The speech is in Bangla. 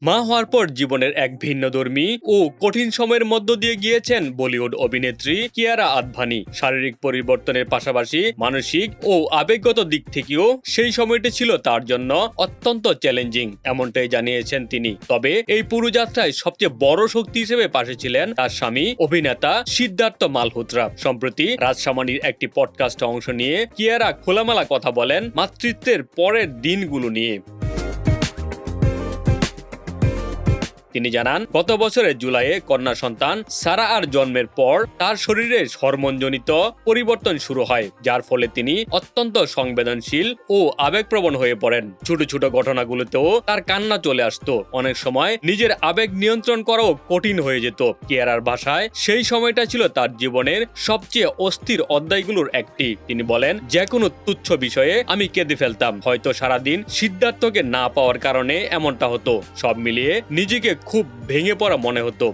মা হওয়ার পর জীবনের এক ভিন্নধর্মী ও কঠিন সময়ের মধ্য দিয়ে গিয়েছেন বলিউড অভিনেত্রী কিয়ারা আদভানি। শারীরিক পরিবর্তনের পাশাপাশি মানসিক ও আবেগগত দিক থেকেও সেই সময়টি ছিল তার জন্য অত্যন্ত চ্যালেঞ্জিং, এমনটাই জানিয়েছেন তিনি। তবে এই পুরো যাত্রায় সবচেয়ে বড় শক্তি হিসেবে পাশে ছিলেন তার স্বামী অভিনেতা সিদ্ধার্থ মালহোত্রা। সম্প্রতি রাজসামানির একটি পডকাস্টে অংশ নিয়ে কিয়ারা খোলামেলা কথা বলেন মাতৃত্বের পরের দিনগুলো নিয়ে। তিনি জানান, গত বছরের জুলাইয়ে কন্যা সন্তান সারা আর জন্মের পর তার শরীরে হরমোনজনিত পরিবর্তন শুরু হয়, যার ফলে তিনি অত্যন্ত সংবেদনশীল ও আবেগপ্রবণ হয়ে পড়েন। ছোট ছোট ঘটনাগুলোতেও তার কান্না চলে আসতো। অনেক সময় নিজের আবেগ নিয়ন্ত্রণ করাও কঠিন হয়ে যেত। কিয়ারার ভাষায়, সেই সময়টা ছিল তার জীবনের সবচেয়ে অস্থির অধ্যায়গুলোর একটি। তিনি বলেন, যে কোনো তুচ্ছ বিষয়ে আমি কেঁদে ফেলতাম। হয়তো সারাদিন সিদ্ধার্থকে না পাওয়ার কারণে এমনটা হতো। সব মিলিয়ে নিজেকে খুব ভেঙে পড়া মনে হতো।